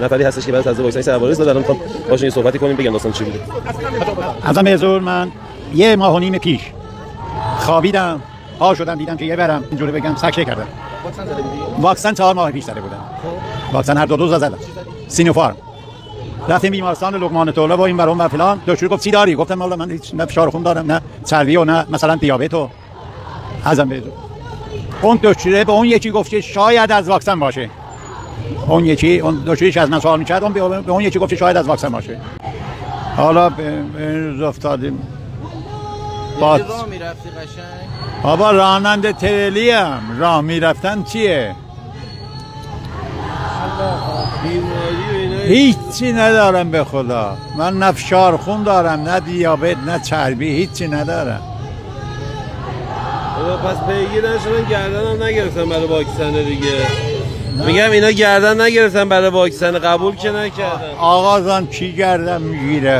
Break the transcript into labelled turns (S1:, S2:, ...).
S1: نفری هستش که بعد از واکسن سرباریز داد. الان میخوام باهاش یه صحبتی کنیم بگم داستان چی بوده.
S2: ازم به حضور من 1 ماه و نیم پیش خوابیدم، پا شدم دیدم که یه برم اینجوری بگم سکته کردم. واکسن 4 ماه پیش زده بودم. واکسن هر دو دوز زدم. سینوفارم. رفتیم بیمارستان لقمان طلب و این برام و فلان. دکتر گفت چی داری؟ گفتم والا من هیچ نه فشار خون دارم نه چربی و نه مثلا دیابت و ازم به حضور. اون دکتر به اون یکی گفت که شاید از واکسن باشه. اون یکی اون دکتریش از من سوال می‌کرد، اون به اون یکی گفت شاید از واکسن باشه. حالا به روز افتادیم.
S3: راه میرفتی قشنگ؟
S2: بابا راننده ترلی ام. راه میرفتن چیه؟ هیچی ندارم به خدا. من نه فشار خون دارم نه دیابت نه چربی، هیچی ندارم.
S4: پس پیگیر نشدن، گردن هم نگرفتن برای واکسن دیگه. میگم اینا گردن نگرفتن برای واکسن، قبول که نکردن.
S2: آقا جان کی گردن میگیره؟